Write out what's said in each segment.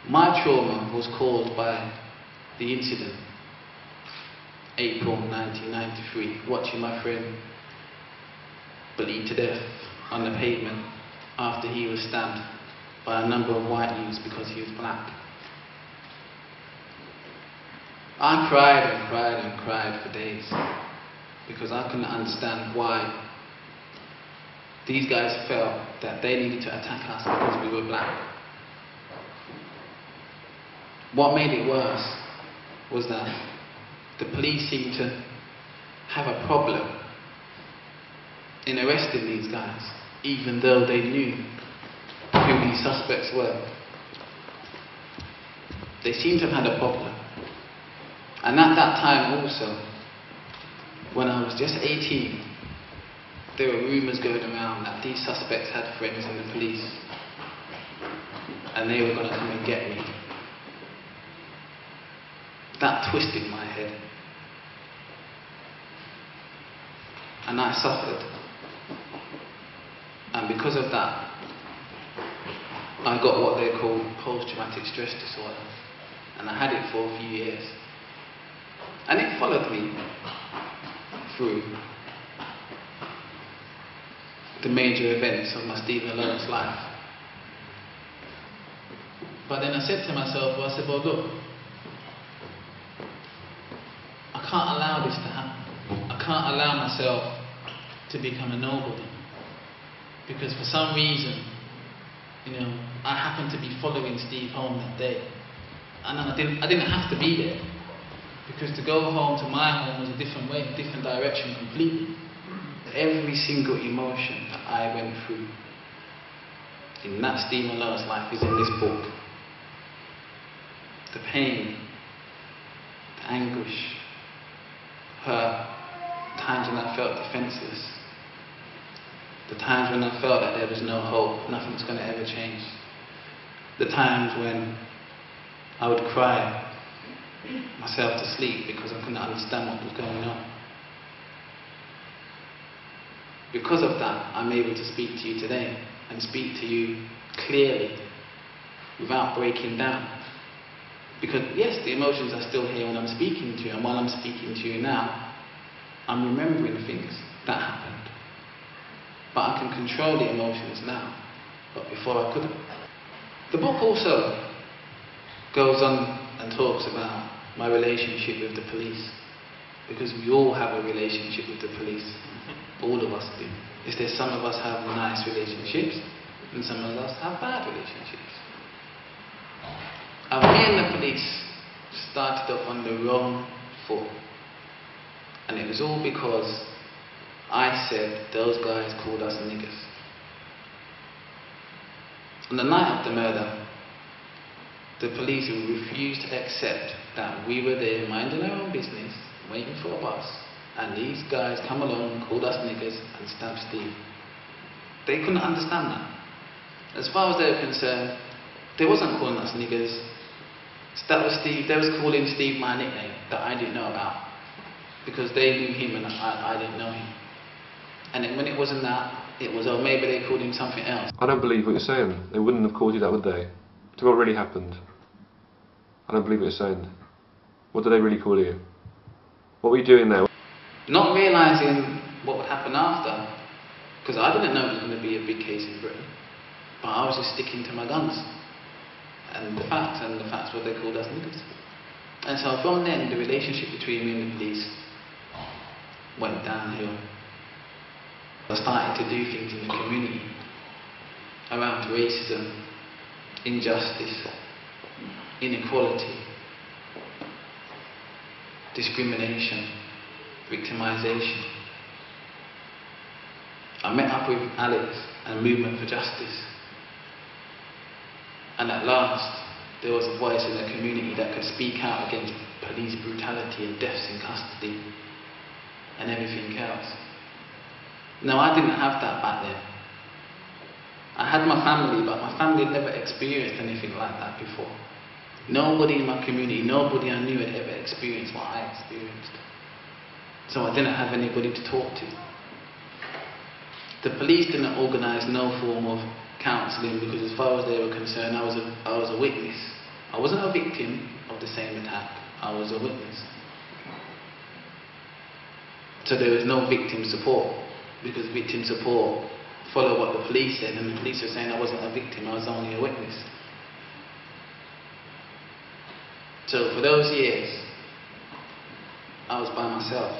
My trauma was caused by the incident, April 1993, watching my friend bleed to death on the pavement after he was stabbed by a number of white youths because he was black. I cried and cried and cried for days because I couldn't understand why these guys felt that they needed to attack us because we were black. What made it worse was that the police seemed to have a problem in arresting these guys, even though they knew who these suspects were. They seemed to have had a problem. And at that time also, when I was just 18, there were rumours going around that these suspects had friends in the police and they were going to come and get me. That twisted my head. And I suffered. And because of that, I got what they call post-traumatic stress disorder. And I had it for a few years. And it followed me through the major events of my Stephen Lawrence life. But then I said to myself, well, look, I can't allow this to happen. I can't allow myself to become a nobody. Because for some reason, I happened to be following Steve home that day. And I didn't have to be there. Because to go home to my home was a different way, a different direction completely. Every single emotion that I went through in that Stephen Lawrence life is in this book. The pain, the anguish, hurt, times when I felt defenseless, the times when I felt that there was no hope, nothing's going to ever change, the times when I would cry myself to sleep because I couldn't understand what was going on. Because of that, I'm able to speak to you today and speak to you clearly without breaking down. Because yes, the emotions are still here when I'm speaking to you, and while I'm speaking to you now, I'm remembering things that happened. But I can control the emotions now, but before I couldn't. The book also goes on and talks about my relationship with the police, because we all have a relationship with the police. All of us do. It's that some of us have nice relationships and some of us have bad relationships. And me and the police started off on the wrong foot. And it was all because I said those guys called us niggers. On the night of the murder, the police refused to accept that we were there minding our own business, waiting for a bus, and these guys come along, called us niggers, and stabbed Steve. They couldn't understand that. As far as they were concerned, they wasn't calling us niggers. That was Steve. They was calling Steve my nickname that I didn't know about, because they knew him and I didn't know him. And then when it wasn't that, it was, oh, maybe they called him something else. I don't believe what you're saying. They wouldn't have called you that, would they? To what really happened? I don't believe what you're saying. What did they really call you? What were you doing there? Not realising what would happen after, because I didn't know it was going to be a big case in Britain, but I was just sticking to my guns and the facts were they called us niggers. And so from then, the relationship between me and the police went downhill. I started to do things in the community around racism, injustice, inequality, discrimination, victimization. I met up with Alex and Movement for Justice, and at last there was a voice in the community that could speak out against police brutality and deaths in custody and everything else. Now, I didn't have that back then. I had my family, but my family had never experienced anything like that before. Nobody in my community, nobody I knew had ever experienced what I experienced. So I didn't have anybody to talk to. The police didn't organise no form of counselling, because as far as they were concerned, I was a witness. I wasn't a victim of the same attack, I was a witness. So there was no victim support, because victim support followed what the police said, and the police were saying I wasn't a victim, I was only a witness. So for those years, I was by myself.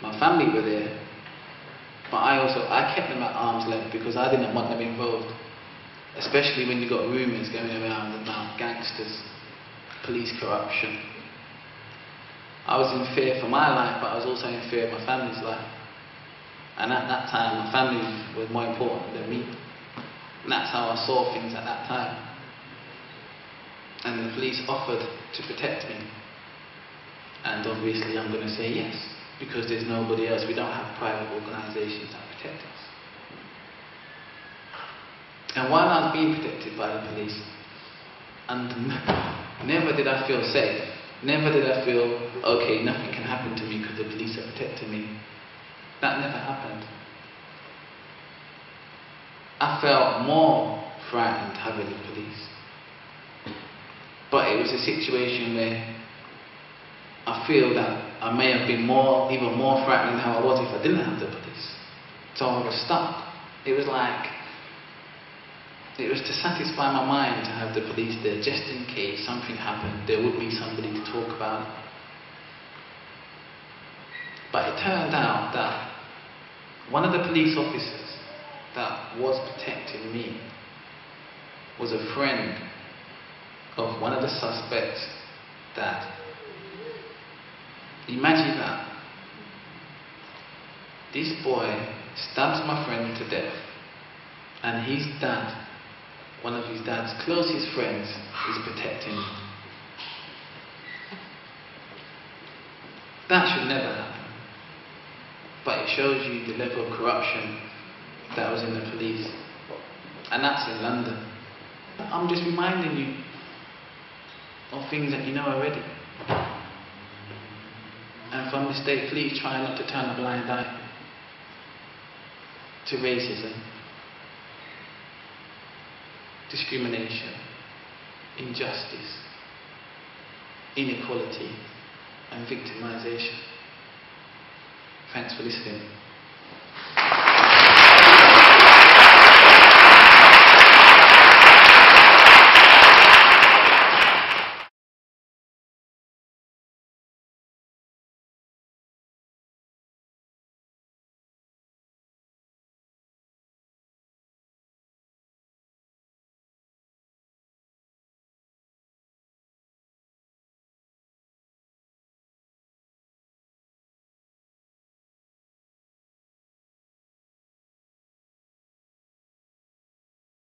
My family were there, but I kept them at arm's length because I didn't want them involved. Especially when you got rumours going around about gangsters, police corruption. I was in fear for my life, but I was also in fear of my family's life. And at that time, my family was more important than me. And that's how I saw things at that time. And the police offered to protect me. And obviously I'm going to say yes, because there's nobody else. We don't have private organisations that protect us. And while I was being protected by the police, and never did I feel safe, never did I feel, okay, nothing can happen to me because the police are protecting me. That never happened. I felt more frightened having the police. But it was a situation where I feel that I may have been even more frightened than how I was if I didn't have the police. So I was stuck. It was to satisfy my mind to have the police there, just in case something happened, there would be somebody to talk about it. But it turned out that one of the police officers that was protecting me was a friend of one of the suspects that, imagine that, this boy stabs my friend to death, and his dad, one of his dad's closest friends, is protecting him. That should never happen. But it shows you the level of corruption that was in the police. And that's in London. I'm just reminding you of things that you know already. And from this day, please try not to turn a blind eye to racism, discrimination, injustice, inequality, and victimization. Thanks for listening.